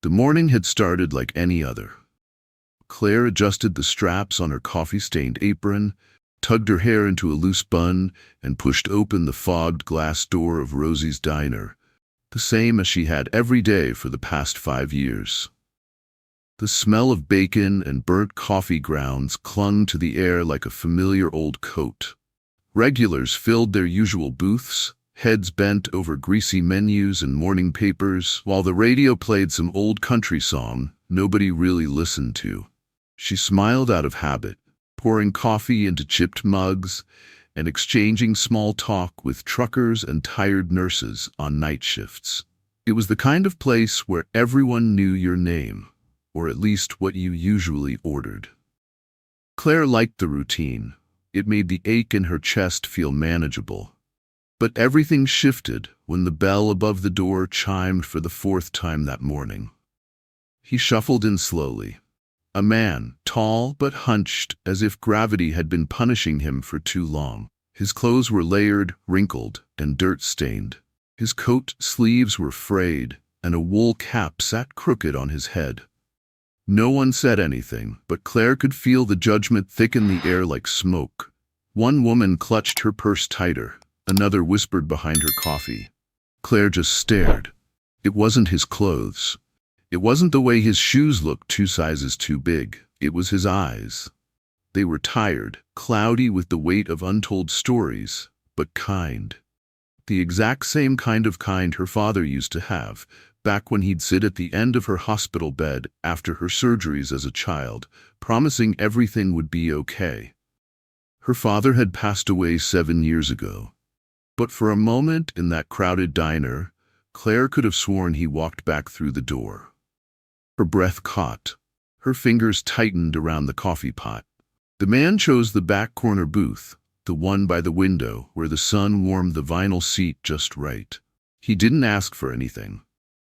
The morning had started like any other. Claire adjusted the straps on her coffee-stained apron, tugged her hair into a loose bun, and pushed open the fogged glass door of Rosie's diner, the same as she had every day for the past 5 years. The smell of bacon and burnt coffee grounds clung to the air like a familiar old coat. Regulars filled their usual booths, heads bent over greasy menus and morning papers, while the radio played some old country song nobody really listened to. She smiled out of habit, pouring coffee into chipped mugs and exchanging small talk with truckers and tired nurses on night shifts. It was the kind of place where everyone knew your name, or at least what you usually ordered. Claire liked the routine. It made the ache in her chest feel manageable. But everything shifted when the bell above the door chimed for the 4th time that morning. He shuffled in slowly. A man, tall but hunched as if gravity had been punishing him for too long. His clothes were layered, wrinkled, and dirt-stained. His coat sleeves were frayed, and a wool cap sat crooked on his head. No one said anything, but Claire could feel the judgment thicken the air like smoke. One woman clutched her purse tighter. Another whispered behind her coffee. Claire just stared. It wasn't his clothes. It wasn't the way his shoes looked 2 sizes too big. It was his eyes. They were tired, cloudy with the weight of untold stories, but kind. The exact same kind her father used to have, back when he'd sit at the end of her hospital bed after her surgeries as a child, promising everything would be okay. Her father had passed away 7 years ago. But for a moment in that crowded diner, Claire could have sworn he walked back through the door. Her breath caught. Her fingers tightened around the coffee pot. The man chose the back corner booth, the one by the window where the sun warmed the vinyl seat just right. He didn't ask for anything,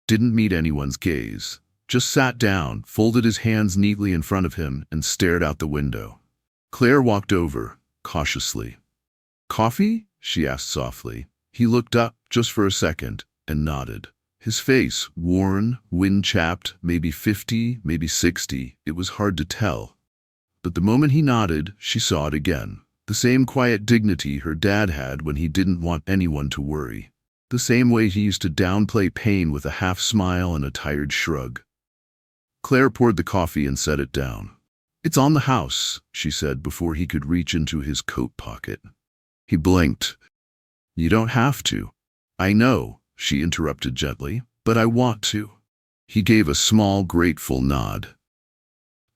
didn't meet anyone's gaze, just sat down, folded his hands neatly in front of him, and stared out the window. Claire walked over, cautiously. "Coffee?" she asked softly. He looked up just for a second and nodded. His face, worn, wind-chapped, maybe 50, maybe 60, it was hard to tell. But the moment he nodded, she saw it again. The same quiet dignity her dad had when he didn't want anyone to worry. The same way he used to downplay pain with a half-smile and a tired shrug. Claire poured the coffee and set it down. "It's on the house," she said before he could reach into his coat pocket. He blinked. "You don't have to." "I know," she interrupted gently, "but I want to." He gave a small, grateful nod.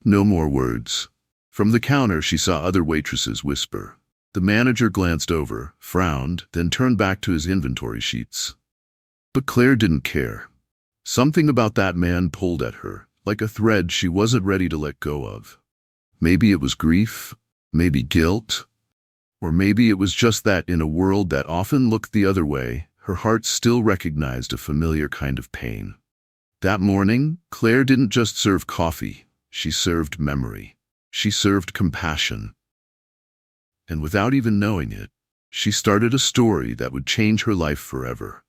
No more words. From the counter, she saw other waitresses whisper. The manager glanced over, frowned, then turned back to his inventory sheets. But Claire didn't care. Something about that man pulled at her, like a thread she wasn't ready to let go of. Maybe it was grief, maybe guilt, or maybe it was just that in a world that often looked the other way, her heart still recognized a familiar kind of pain. That morning, Claire didn't just serve coffee. She served memory. She served compassion. And without even knowing it, she started a story that would change her life forever.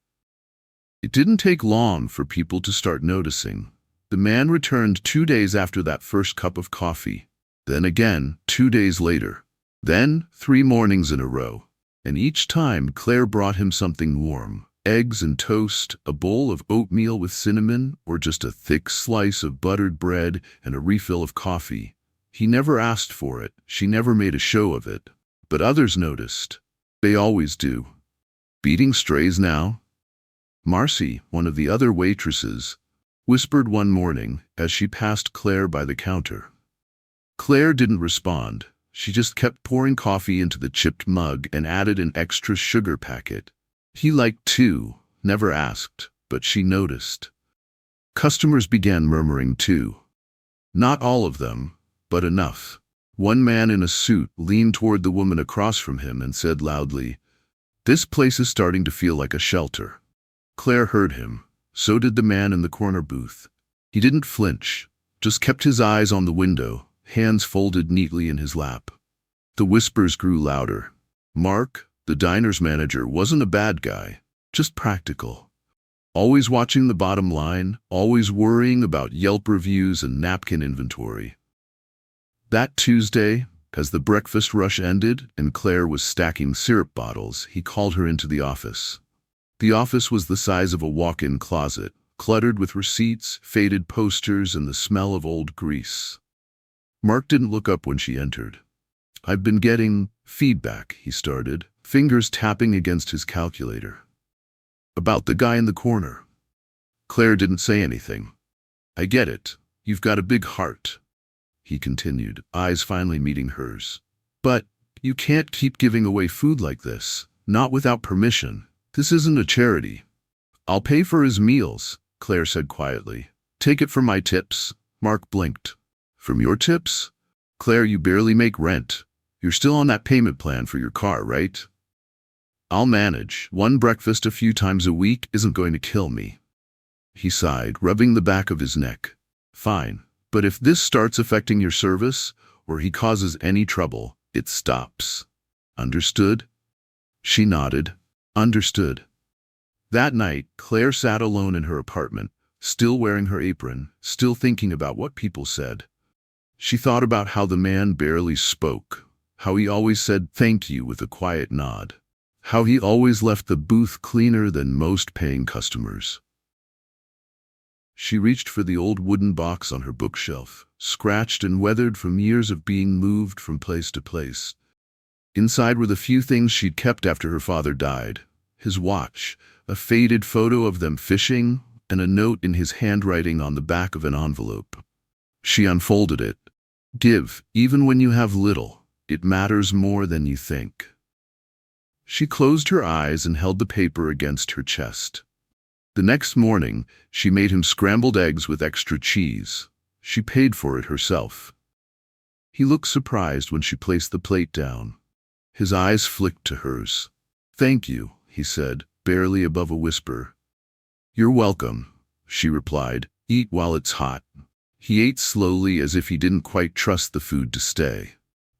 It didn't take long for people to start noticing. The man returned 2 days after that first cup of coffee, then again 2 days later, then 3 mornings in a row. And each time Claire brought him something warm, eggs and toast, a bowl of oatmeal with cinnamon, or just a thick slice of buttered bread and a refill of coffee. He never asked for it, she never made a show of it. But others noticed. They always do. "Beating strays now?" Marcy, one of the other waitresses, whispered one morning as she passed Claire by the counter. Claire didn't respond. She just kept pouring coffee into the chipped mug and added an extra sugar packet. He liked 2, never asked, but she noticed. Customers began murmuring too. Not all of them, but enough. One man in a suit leaned toward the woman across from him and said loudly, "This place is starting to feel like a shelter." Claire heard him. So did the man in the corner booth. He didn't flinch, just kept his eyes on the window, hands folded neatly in his lap. The whispers grew louder. Mark, the diner's manager, wasn't a bad guy, just practical. Always watching the bottom line, always worrying about Yelp reviews and napkin inventory. That Tuesday, as the breakfast rush ended and Claire was stacking syrup bottles, he called her into the office. The office was the size of a walk-in closet, cluttered with receipts, faded posters, and the smell of old grease. Mark didn't look up when she entered. "I've been getting feedback," he started, fingers tapping against his calculator. "About the guy in the corner." Claire didn't say anything. "I get it. You've got a big heart," he continued, eyes finally meeting hers. "But you can't keep giving away food like this, not without permission. This isn't a charity." "I'll pay for his meals," Claire said quietly. "Take it from my tips." Mark blinked. "From your tips? Claire, you barely make rent. You're still on that payment plan for your car, right?" "I'll manage. One breakfast a few times a week isn't going to kill me." He sighed, rubbing the back of his neck. "Fine. But if this starts affecting your service, or he causes any trouble, it stops. Understood?" She nodded. Understood. That night, Claire sat alone in her apartment, still wearing her apron, still thinking about what people said. She thought about how the man barely spoke, how he always said thank you with a quiet nod, how he always left the booth cleaner than most paying customers. She reached for the old wooden box on her bookshelf, scratched and weathered from years of being moved from place to place. Inside were the few things she'd kept after her father died: his watch, a faded photo of them fishing, and a note in his handwriting on the back of an envelope. She unfolded it. "Give, even when you have little. It matters more than you think." She closed her eyes and held the paper against her chest. The next morning, she made him scrambled eggs with extra cheese. She paid for it herself. He looked surprised when she placed the plate down. His eyes flicked to hers. "Thank you," he said, barely above a whisper. "You're welcome," she replied. "Eat while it's hot." He ate slowly, as if he didn't quite trust the food to stay.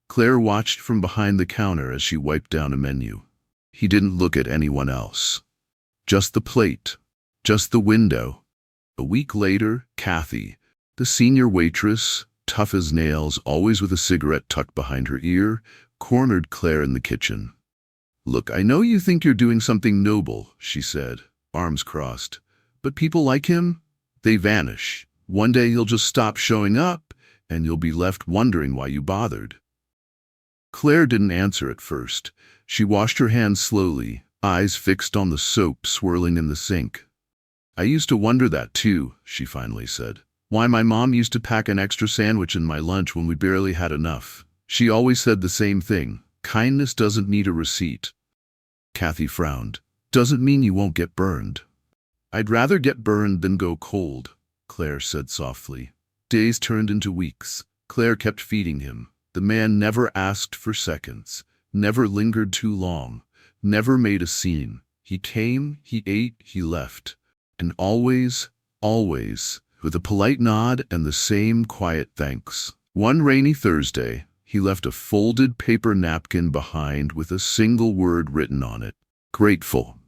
Claire watched from behind the counter as she wiped down a menu. He didn't look at anyone else. Just the plate. Just the window. A week later, Kathy, the senior waitress, tough as nails, always with a cigarette tucked behind her ear, cornered Claire in the kitchen. "Look, I know you think you're doing something noble," she said, arms crossed. "But people like him, they vanish. One day he'll just stop showing up, and you'll be left wondering why you bothered." Claire didn't answer at first. She washed her hands slowly, eyes fixed on the soap swirling in the sink. "I used to wonder that too," she finally said. "Why my mom used to pack an extra sandwich in my lunch when we barely had enough. She always said the same thing: kindness doesn't need a receipt." Kathy frowned. "Doesn't mean you won't get burned." "I'd rather get burned than go cold," Claire said softly. Days turned into weeks. Claire kept feeding him. The man never asked for seconds, never lingered too long, never made a scene. He came, he ate, he left. And always, always, with a polite nod and the same quiet thanks. One rainy Thursday, he left a folded paper napkin behind with a single word written on it: "Grateful."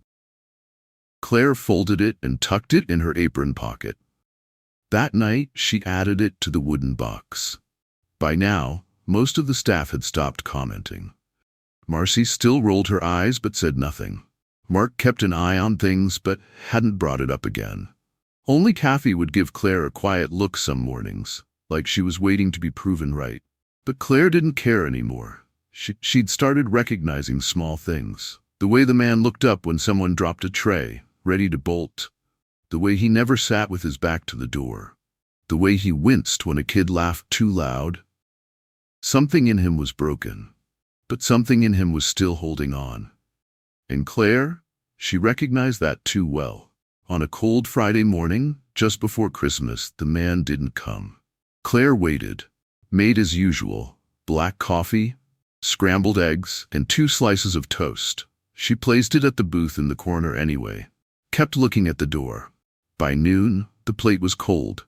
Claire folded it and tucked it in her apron pocket. That night, she added it to the wooden box. By now, most of the staff had stopped commenting. Marcy still rolled her eyes but said nothing. Mark kept an eye on things but hadn't brought it up again. Only Kathy would give Claire a quiet look some mornings, like she was waiting to be proven right. But Claire didn't care anymore. She'd started recognizing small things. The way the man looked up when someone dropped a tray, ready to bolt. The way he never sat with his back to the door. The way he winced when a kid laughed too loud. Something in him was broken, but something in him was still holding on. And Claire, she recognized that too well. On a cold Friday morning, just before Christmas, the man didn't come. Claire waited, made as usual: black coffee, scrambled eggs, and 2 slices of toast. She placed it at the booth in the corner anyway, kept looking at the door. By noon, the plate was cold.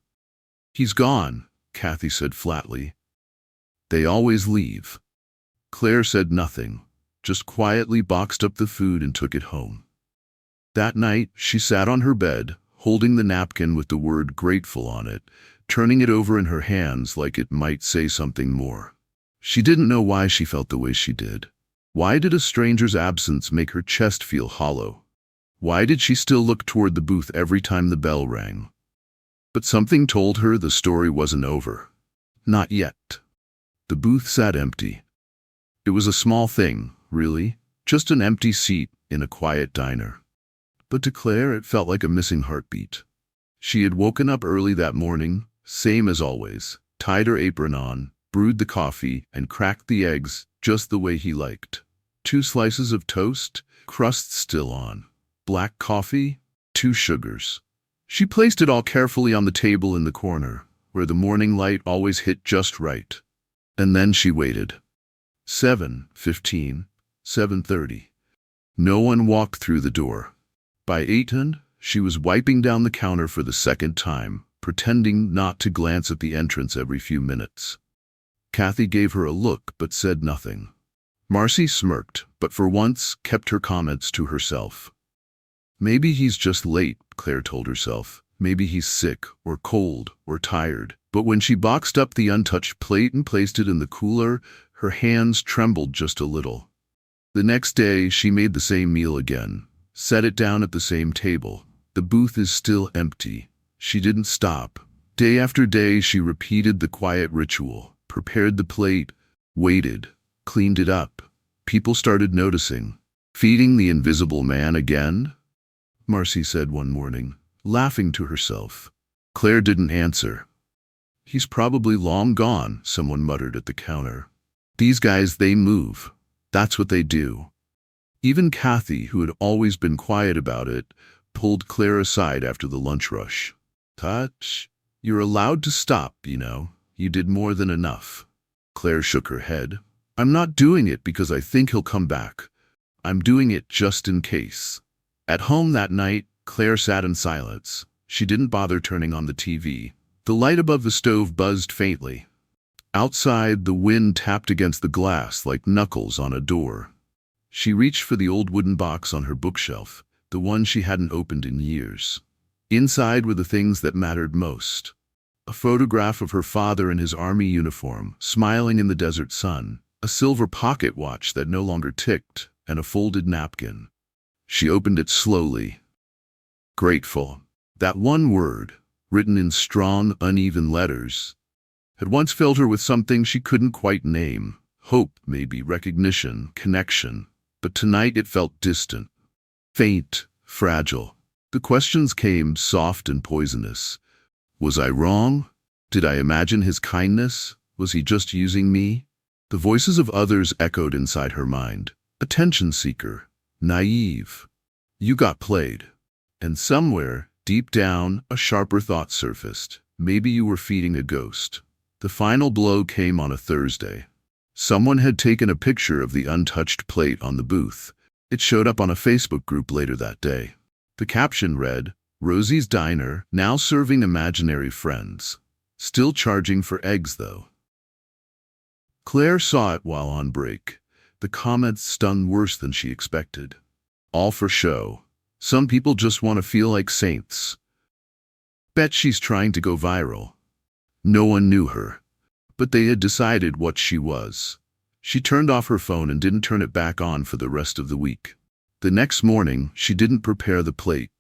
"He's gone," Kathy said flatly. "They always leave." Claire said nothing, just quietly boxed up the food and took it home. That night, she sat on her bed, holding the napkin with the word grateful on it, turning it over in her hands like it might say something more. She didn't know why she felt the way she did. Why did a stranger's absence make her chest feel hollow? Why did she still look toward the booth every time the bell rang? But something told her the story wasn't over. Not yet. The booth sat empty. It was a small thing, really, just an empty seat in a quiet diner. But to Claire it felt like a missing heartbeat. She had woken up early that morning, same as always, tied her apron on, brewed the coffee, and cracked the eggs just the way he liked. 2 slices of toast, crust still on. Black coffee, 2 sugars. She placed it all carefully on the table in the corner, where the morning light always hit just right. And then she waited. 7:15, 7:30. No one walked through the door. By 8, she was wiping down the counter for the second time, pretending not to glance at the entrance every few minutes. Kathy gave her a look but said nothing. Marcy smirked, but for once kept her comments to herself. Maybe he's just late, Claire told herself. Maybe he's sick, or cold, or tired. But when she boxed up the untouched plate and placed it in the cooler, her hands trembled just a little. The next day, she made the same meal again, set it down at the same table. The booth is still empty. She didn't stop. Day after day, she repeated the quiet ritual, prepared the plate, waited, cleaned it up. People started noticing. Feeding the invisible man again? Marcy said one morning, laughing to herself. Claire didn't answer. He's probably long gone, someone muttered at the counter. These guys, they move. That's what they do. Even Kathy, who had always been quiet about it, pulled Claire aside after the lunch rush. Touch. You're allowed to stop, you know. You did more than enough. Claire shook her head. I'm not doing it because I think he'll come back. I'm doing it just in case. At home that night, Claire sat in silence. She didn't bother turning on the TV. The light above the stove buzzed faintly. Outside, the wind tapped against the glass like knuckles on a door. She reached for the old wooden box on her bookshelf, the one she hadn't opened in years. Inside were the things that mattered most. A photograph of her father in his army uniform, smiling in the desert sun, a silver pocket watch that no longer ticked, and a folded napkin. She opened it slowly. Grateful. That one word, written in strong, uneven letters, had once filled her with something she couldn't quite name. Hope, maybe, recognition, connection. But tonight it felt distant, faint, fragile. The questions came soft and poisonous. Was I wrong? Did I imagine his kindness? Was he just using me? The voices of others echoed inside her mind. Attention seeker. Naive. You got played. And somewhere, deep down, a sharper thought surfaced. Maybe you were feeding a ghost. The final blow came on a Thursday. Someone had taken a picture of the untouched plate on the booth. It showed up on a Facebook group later that day. The caption read, Rosie's Diner, now serving imaginary friends. Still charging for eggs, though. Claire saw it while on break. The comments stung worse than she expected. All for show. Some people just want to feel like saints. Bet she's trying to go viral. No one knew her, but they had decided what she was. She turned off her phone and didn't turn it back on for the rest of the week. The next morning, she didn't prepare the plate.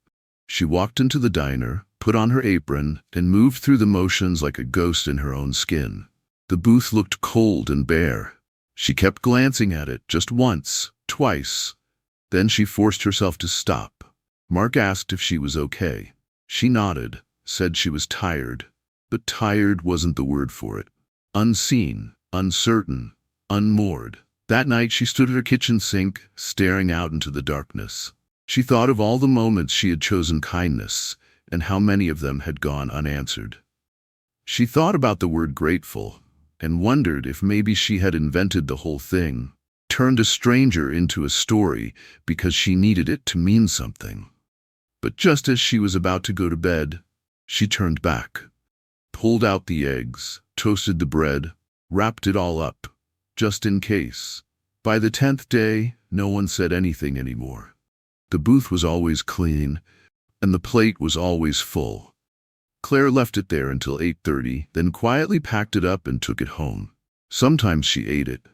She walked into the diner, put on her apron, and moved through the motions like a ghost in her own skin. The booth looked cold and bare. She kept glancing at it just once, twice. Then she forced herself to stop. Mark asked if she was okay. She nodded, said she was tired. But tired wasn't the word for it. Unseen, uncertain, unmoored. That night she stood at her kitchen sink, staring out into the darkness. She thought of all the moments she had chosen kindness, and how many of them had gone unanswered. She thought about the word grateful, and wondered if maybe she had invented the whole thing, turned a stranger into a story because she needed it to mean something. But just as she was about to go to bed, she turned back. Pulled out the eggs, toasted the bread, wrapped it all up, just in case. By the 10th day, no one said anything anymore. The booth was always clean, and the plate was always full. Claire left it there until 8:30, then quietly packed it up and took it home. Sometimes she ate it.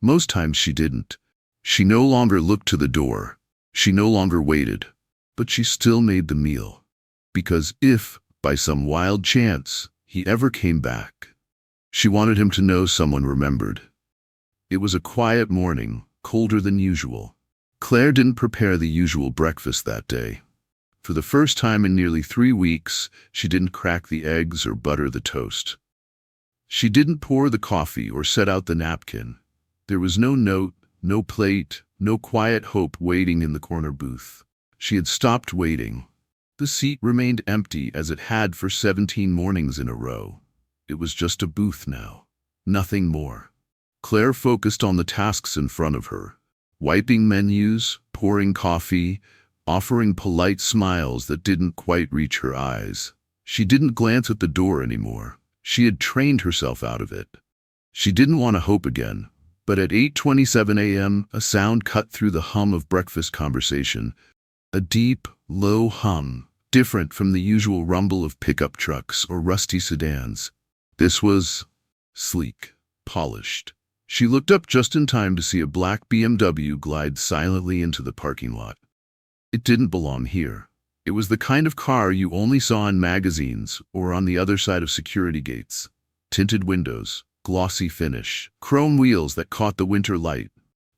Most times she didn't. She no longer looked to the door. She no longer waited. But she still made the meal. Because if, by some wild chance, he ever came back, she wanted him to know someone remembered. It was a quiet morning, colder than usual. Claire didn't prepare the usual breakfast that day. For the first time in nearly 3 weeks, she didn't crack the eggs or butter the toast. She didn't pour the coffee or set out the napkin. There was no note, no plate, no quiet hope waiting in the corner booth. She had stopped waiting. The seat remained empty as it had for 17 mornings in a row. It was just a booth now. Nothing more. Claire focused on the tasks in front of her. Wiping menus, pouring coffee, offering polite smiles that didn't quite reach her eyes. She didn't glance at the door anymore. She had trained herself out of it. She didn't want to hope again. But at 8:27 a.m., a sound cut through the hum of breakfast conversation. A deep, low hum, different from the usual rumble of pickup trucks or rusty sedans. This was sleek, polished. She looked up just in time to see a black BMW glide silently into the parking lot. It didn't belong here. It was the kind of car you only saw in magazines or on the other side of security gates. Tinted windows, glossy finish, chrome wheels that caught the winter light.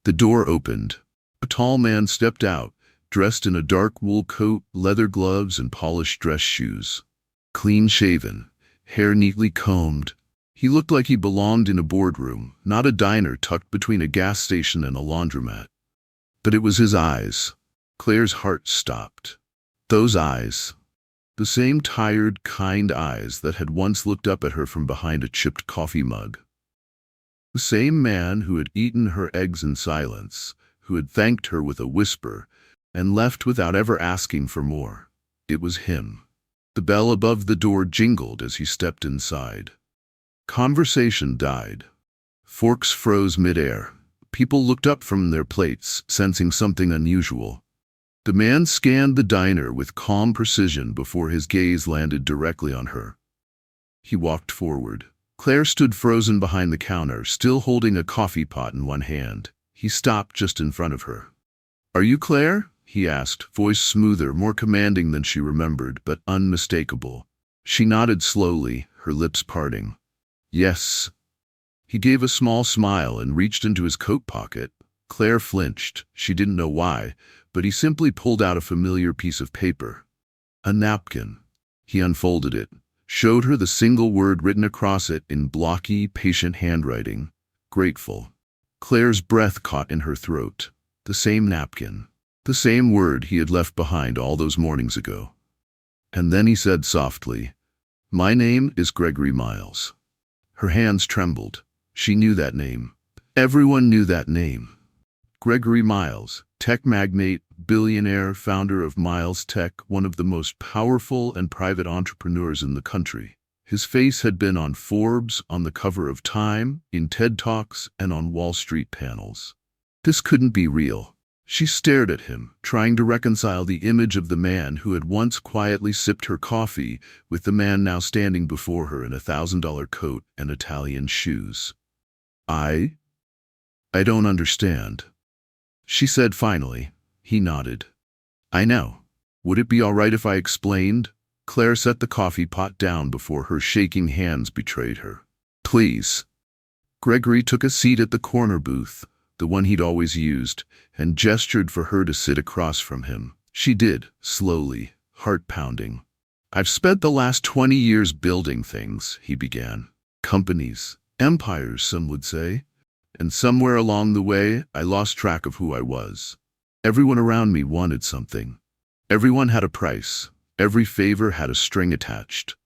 The door opened. A tall man stepped out, dressed in a dark wool coat, leather gloves, and polished dress shoes. Clean-shaven, hair neatly combed. He looked like he belonged in a boardroom, not a diner tucked between a gas station and a laundromat. But it was his eyes. Claire's heart stopped. Those eyes. The same tired, kind eyes that had once looked up at her from behind a chipped coffee mug. The same man who had eaten her eggs in silence, who had thanked her with a whisper, and left without ever asking for more. It was him. The bell above the door jingled as he stepped inside. Conversation died. Forks froze midair. People looked up from their plates, sensing something unusual. The man scanned the diner with calm precision before his gaze landed directly on her. He walked forward. Claire stood frozen behind the counter, still holding a coffee pot in one hand. He stopped just in front of her. "Are you Claire?" he asked, voice smoother, more commanding than she remembered, but unmistakable. She nodded slowly, her lips parting. "Yes." He gave a small smile and reached into his coat pocket. Claire flinched. She didn't know why, but he simply pulled out a familiar piece of paper. A napkin. He unfolded it, showed her the single word written across it in blocky, patient handwriting. Grateful. Claire's breath caught in her throat. The same napkin. The same word he had left behind all those mornings ago. And then he said softly, "My name is Gregory Miles." Her hands trembled. She knew that name. Everyone knew that name. Gregory Miles, tech magnate, billionaire, founder of Miles Tech, one of the most powerful and private entrepreneurs in the country. His face had been on Forbes, on the cover of Time, in TED Talks, and on Wall Street panels. This couldn't be real. She stared at him, trying to reconcile the image of the man who had once quietly sipped her coffee with the man now standing before her in a $1,000 coat and Italian shoes. I don't understand," she said finally. He nodded. "I know. Would it be all right if I explained?" Claire set the coffee pot down before her shaking hands betrayed her. "Please." Gregory took a seat at the corner booth, the one he'd always used, and gestured for her to sit across from him. She did, slowly, heart pounding. "I've spent the last 20 years building things," he began. "Companies, empires, some would say. And somewhere along the way, I lost track of who I was. Everyone around me wanted something. Everyone had a price. Every favor had a string attached."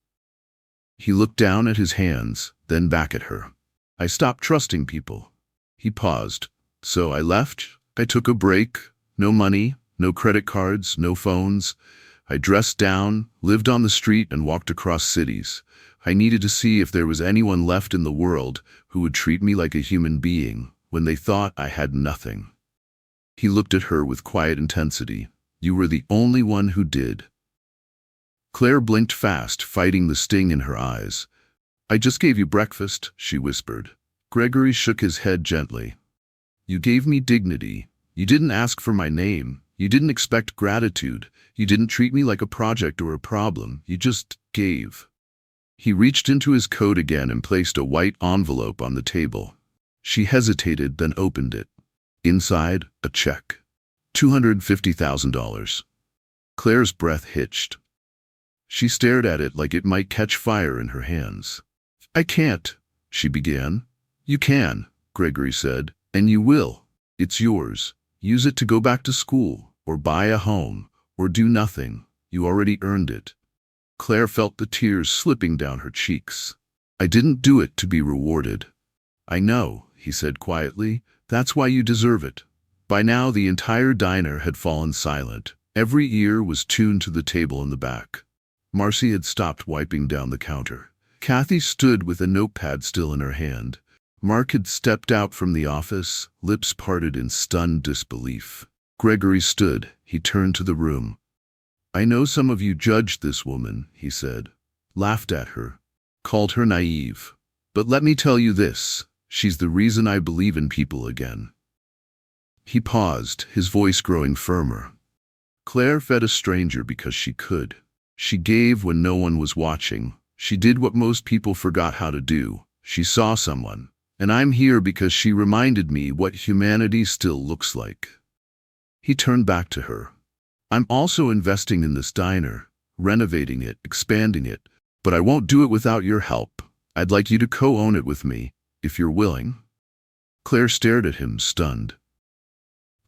He looked down at his hands, then back at her. "I stopped trusting people." He paused. "So I left. I took a break. No money, no credit cards, no phones. I dressed down, lived on the street, and walked across cities. I needed to see if there was anyone left in the world who would treat me like a human being when they thought I had nothing." He looked at her with quiet intensity. You were the only one who did. Claire blinked fast, fighting the sting in her eyes. I just gave you breakfast, she whispered. Gregory shook his head gently. You gave me dignity. You didn't ask for my name. You didn't expect gratitude. You didn't treat me like a project or a problem. You just gave. He reached into his coat again and placed a white envelope on the table. She hesitated, then opened it. Inside, a check. $250,000. Claire's breath hitched. She stared at it like it might catch fire in her hands. I can't, she began. You can, Gregory said, and you will. It's yours. Use it to go back to school, or buy a home, or do nothing. You already earned it. Claire felt the tears slipping down her cheeks. I didn't do it to be rewarded. I know, he said quietly. That's why you deserve it. By now the entire diner had fallen silent. Every ear was tuned to the table in the back. Marcy had stopped wiping down the counter. Kathy stood with a notepad still in her hand. Mark had stepped out from the office, lips parted in stunned disbelief. Gregory stood. He turned to the room. I know some of you judged this woman, he said, laughed at her, called her naive. But let me tell you this, she's the reason I believe in people again. He paused, his voice growing firmer. Claire fed a stranger because she could. She gave when no one was watching. She did what most people forgot how to do. She saw someone. And I'm here because she reminded me what humanity still looks like. He turned back to her. I'm also investing in this diner, renovating it, expanding it, but I won't do it without your help. I'd like you to co-own it with me, if you're willing. Claire stared at him, stunned.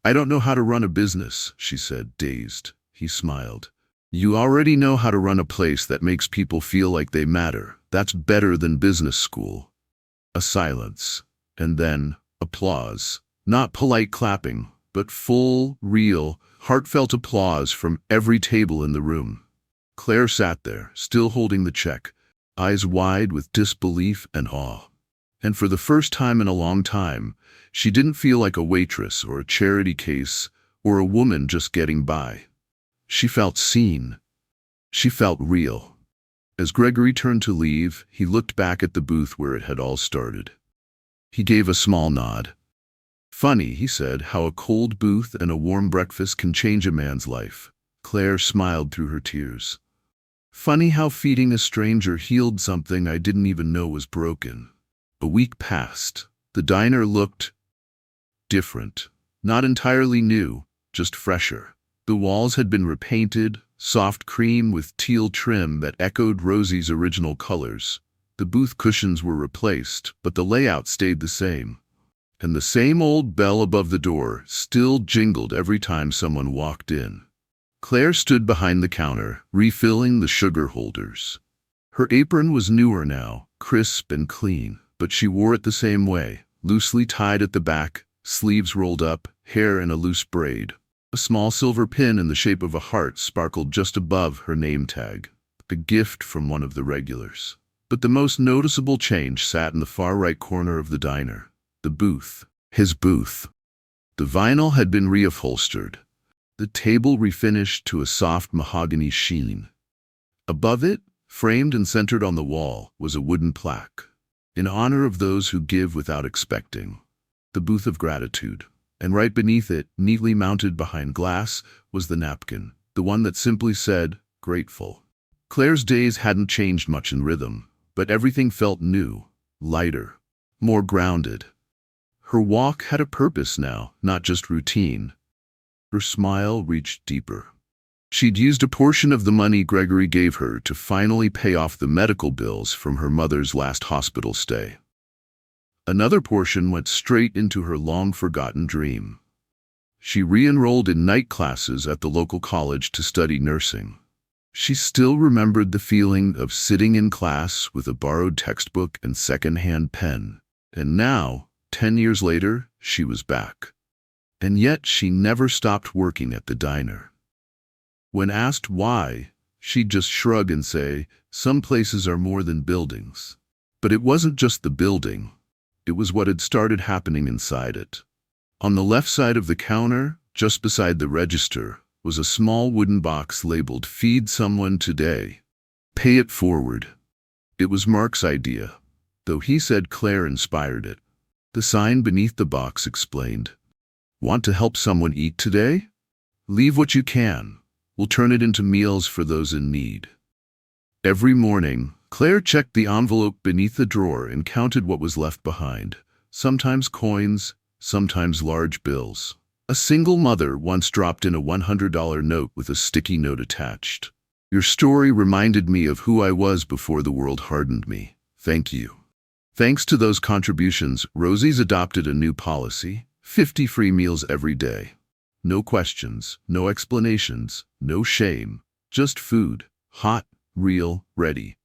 I don't know how to run a business, she said, dazed. He smiled. You already know how to run a place that makes people feel like they matter. That's better than business school. A silence, and then applause. Not polite clapping, but full, real, heartfelt applause from every table in the room. Claire sat there, still holding the check, eyes wide with disbelief and awe. And for the first time in a long time, she didn't feel like a waitress or a charity case or a woman just getting by. She felt seen. She felt real. As Gregory turned to leave, he looked back at the booth where it had all started. He gave a small nod. Funny, he said, how a cold booth and a warm breakfast can change a man's life. Claire smiled through her tears. Funny how feeding a stranger healed something I didn't even know was broken. A week passed. The diner looked different. Not entirely new, just fresher. The walls had been repainted, soft cream with teal trim that echoed Rosie's original colors. The booth cushions were replaced, but the layout stayed the same. And the same old bell above the door still jingled every time someone walked in. Claire stood behind the counter, refilling the sugar holders. Her apron was newer now, crisp and clean, but she wore it the same way, loosely tied at the back, sleeves rolled up, hair in a loose braid. A small silver pin in the shape of a heart sparkled just above her name tag, a gift from one of the regulars. But the most noticeable change sat in the far right corner of the diner. The booth. His booth. The vinyl had been reupholstered. The table refinished to a soft mahogany sheen. Above it, framed and centered on the wall, was a wooden plaque. In honor of those who give without expecting. The booth of gratitude. And right beneath it, neatly mounted behind glass, was the napkin. The one that simply said, grateful. Claire's days hadn't changed much in rhythm, but everything felt new, lighter, more grounded. Her walk had a purpose now, not just routine. Her smile reached deeper. She'd used a portion of the money Gregory gave her to finally pay off the medical bills from her mother's last hospital stay. Another portion went straight into her long-forgotten dream. She re-enrolled in night classes at the local college to study nursing. She still remembered the feeling of sitting in class with a borrowed textbook and second-hand pen. And now, 10 years later, she was back. And yet she never stopped working at the diner. When asked why, she'd just shrug and say, some places are more than buildings. But it wasn't just the building. It was what had started happening inside it. On the left side of the counter, just beside the register, was a small wooden box labeled "Feed Someone Today. Pay it forward." It was Mark's idea, though he said Claire inspired it. The sign beneath the box explained, "Want to help someone eat today? Leave what you can. We'll turn it into meals for those in need." Every morning, Claire checked the envelope beneath the drawer and counted what was left behind, sometimes coins, sometimes large bills. A single mother once dropped in a $100 note with a sticky note attached. "Your story reminded me of who I was before the world hardened me. Thank you." Thanks to those contributions, Rosie's adopted a new policy: 50 free meals every day. No questions, no explanations, no shame, just food, hot, real, ready.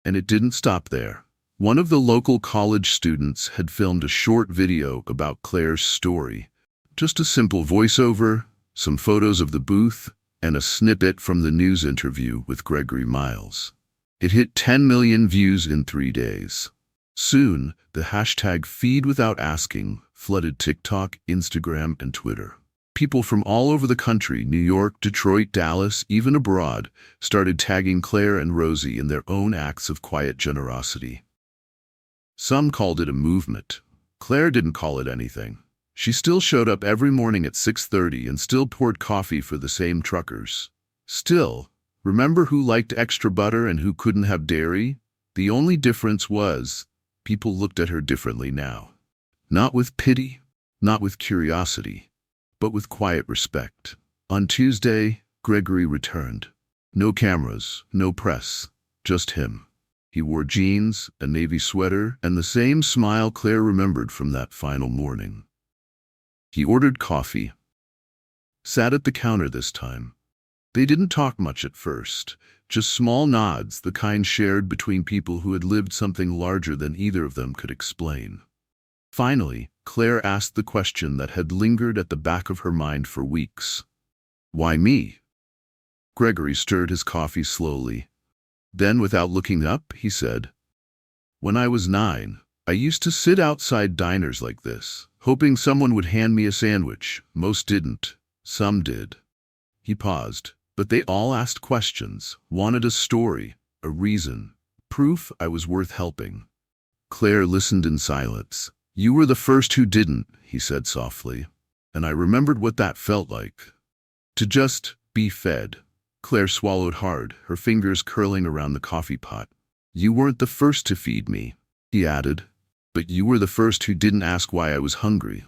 And it didn't stop there. One of the local college students had filmed a short video about Claire's story. Just a simple voiceover, some photos of the booth, and a snippet from the news interview with Gregory Miles. It hit 10 million views in 3 days. Soon, the hashtag #FeedWithoutAsking flooded TikTok, Instagram, and Twitter. People from all over the country, New York, Detroit, Dallas, even abroad, started tagging Claire and Rosie in their own acts of quiet generosity. Some called it a movement. Claire didn't call it anything. She still showed up every morning at 6:30 and still poured coffee for the same truckers. Still, remember who liked extra butter and who couldn't have dairy? The only difference was, people looked at her differently now. Not with pity, not with curiosity, but with quiet respect. On Tuesday, Gregory returned. No cameras, no press, just him. He wore jeans, a navy sweater, and the same smile Claire remembered from that final morning. He ordered coffee. Sat at the counter this time. They didn't talk much at first, just small nods, the kind shared between people who had lived something larger than either of them could explain. Finally, Claire asked the question that had lingered at the back of her mind for weeks. "Why me?" Gregory stirred his coffee slowly. Then, without looking up, he said, "When I was 9, I used to sit outside diners like this, hoping someone would hand me a sandwich. Most didn't. Some did." He paused, but they all asked questions, wanted a story, a reason, proof I was worth helping. Claire listened in silence. "You were the first who didn't," he said softly, and I remembered what that felt like. To just be fed. Claire swallowed hard, her fingers curling around the coffee pot. "You weren't the first to feed me," he added, "but you were the first who didn't ask why I was hungry."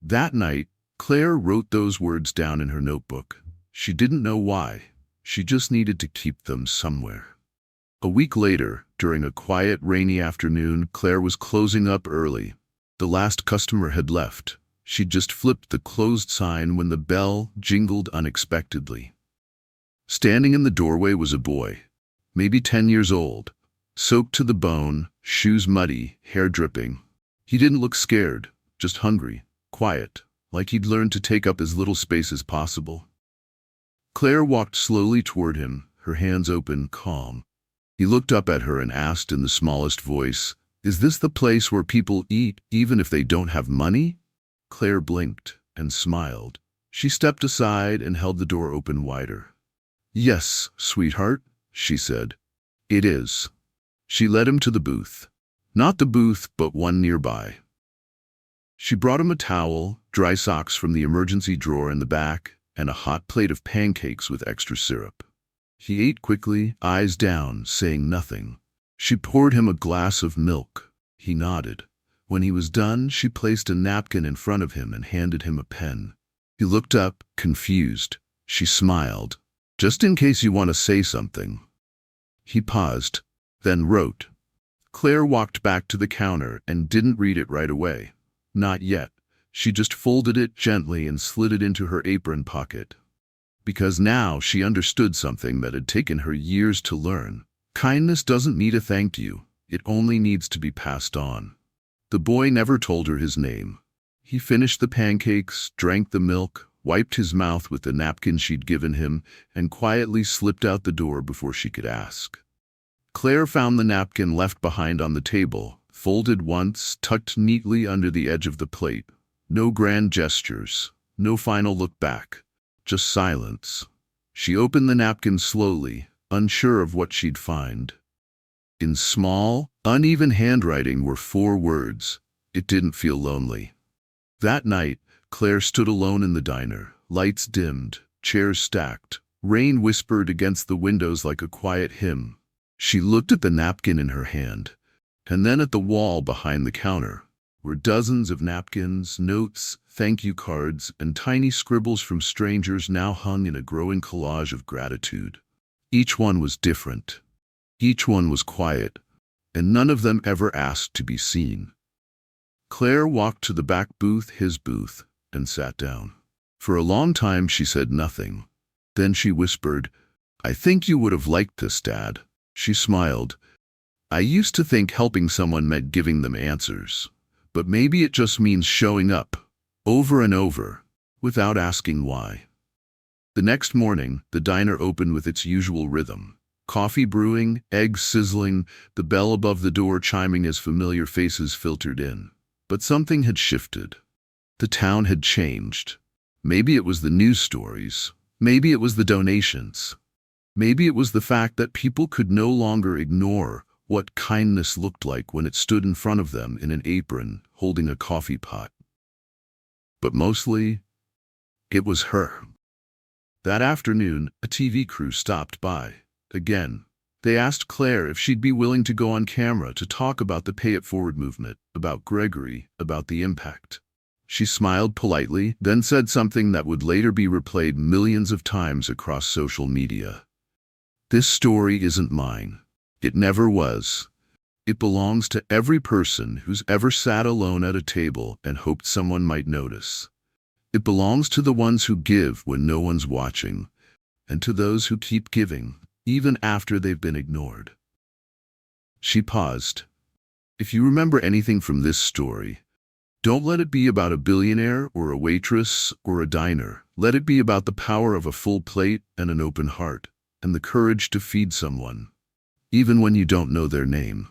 That night, Claire wrote those words down in her notebook. She didn't know why. She just needed to keep them somewhere. A week later, during a quiet, rainy afternoon, Claire was closing up early. The last customer had left. She'd just flipped the closed sign when the bell jingled unexpectedly. Standing in the doorway was a boy, maybe 10 years old, soaked to the bone, shoes muddy, hair dripping. He didn't look scared, just hungry, quiet, like he'd learned to take up as little space as possible. Claire walked slowly toward him, her hands open, calm. He looked up at her and asked in the smallest voice, "Is this the place where people eat even if they don't have money?" Claire blinked and smiled. She stepped aside and held the door open wider. "Yes, sweetheart," she said. "It is." She led him to the booth. Not the booth, but one nearby. She brought him a towel, dry socks from the emergency drawer in the back, and a hot plate of pancakes with extra syrup. He ate quickly, eyes down, saying nothing. She poured him a glass of milk. He nodded. When he was done, she placed a napkin in front of him and handed him a pen. He looked up, confused. She smiled. "Just in case you want to say something." He paused, then wrote. Claire walked back to the counter and didn't read it right away. Not yet. She just folded it gently and slid it into her apron pocket. Because now she understood something that had taken her years to learn. Kindness doesn't need a thank you. It only needs to be passed on. The boy never told her his name. He finished the pancakes, drank the milk, wiped his mouth with the napkin she'd given him, and quietly slipped out the door before she could ask. Claire found the napkin left behind on the table, folded once, tucked neatly under the edge of the plate. No grand gestures, no final look back. just silence. She opened the napkin slowly, unsure of what she'd find. In small, uneven handwriting were 4 words. It didn't feel lonely. That night, Claire stood alone in the diner, lights dimmed, chairs stacked. Rain whispered against the windows like a quiet hymn. She looked at the napkin in her hand, and then at the wall behind the counter, where dozens of napkins, notes, thank you cards, and tiny scribbles from strangers now hung in a growing collage of gratitude. Each one was different. Each one was quiet, and none of them ever asked to be seen. Claire walked to the back booth, his booth, and sat down. For a long time she said nothing. Then she whispered, "I think you would have liked this, Dad." She smiled. "I used to think helping someone meant giving them answers, but maybe it just means showing up, over and over, without asking why." The next morning, the diner opened with its usual rhythm. Coffee brewing, eggs sizzling, the bell above the door chiming as familiar faces filtered in. But something had shifted. The town had changed. Maybe it was the news stories. Maybe it was the donations. Maybe it was the fact that people could no longer ignore what kindness looked like when it stood in front of them in an apron, holding a coffee pot. But mostly, it was her. That afternoon, a TV crew stopped by. Again, they asked Claire if she'd be willing to go on camera to talk about the Pay It Forward movement, about Gregory, about the impact. She smiled politely, then said something that would later be replayed millions of times across social media. "This story isn't mine. It never was. It belongs to every person who's ever sat alone at a table and hoped someone might notice. It belongs to the ones who give when no one's watching, and to those who keep giving, even after they've been ignored." She paused. "If you remember anything from this story, don't let it be about a billionaire or a waitress or a diner. Let it be about the power of a full plate and an open heart, and the courage to feed someone, even when you don't know their name."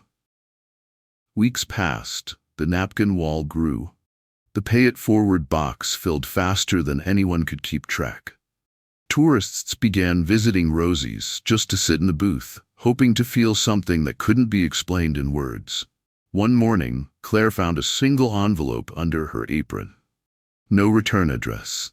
Weeks passed. The napkin wall grew. The Pay It Forward box filled faster than anyone could keep track. Tourists began visiting Rosie's just to sit in the booth, hoping to feel something that couldn't be explained in words. One morning, Claire found a single envelope under her apron. No return address.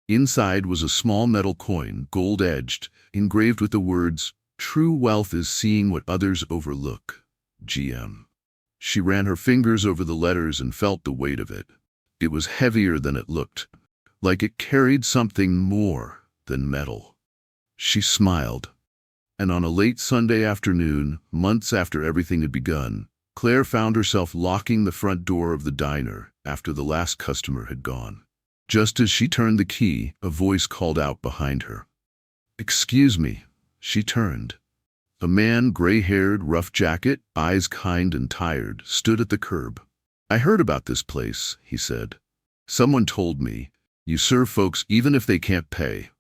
Inside was a small metal coin, gold-edged, engraved with the words, "True wealth is seeing what others overlook. GM." She ran her fingers over the letters and felt the weight of it. It was heavier than it looked, like it carried something more than metal. She smiled. And on a late Sunday afternoon, months after everything had begun, Claire found herself locking the front door of the diner after the last customer had gone. Just as she turned the key, a voice called out behind her. "Excuse me." She turned. A man, gray-haired, rough jacket, eyes kind and tired, stood at the curb. "I heard about this place," he said. "Someone told me. You serve folks even if they can't pay."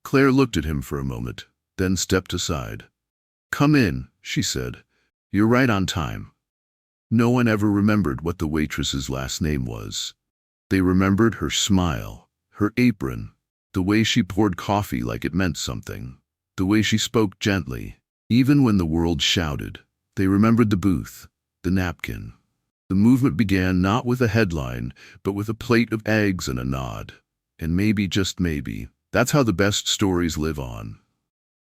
Claire looked at him for a moment, then stepped aside. "Come in," she said. "You're right on time." No one ever remembered what the waitress's last name was. They remembered her smile, her apron, the way she poured coffee like it meant something, the way she spoke gently, even when the world shouted. They remembered the booth, the napkin. The movement began not with a headline, but with a plate of eggs and a nod. And maybe, just maybe, that's how the best stories live on.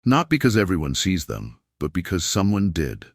Not because everyone sees them, but because someone did.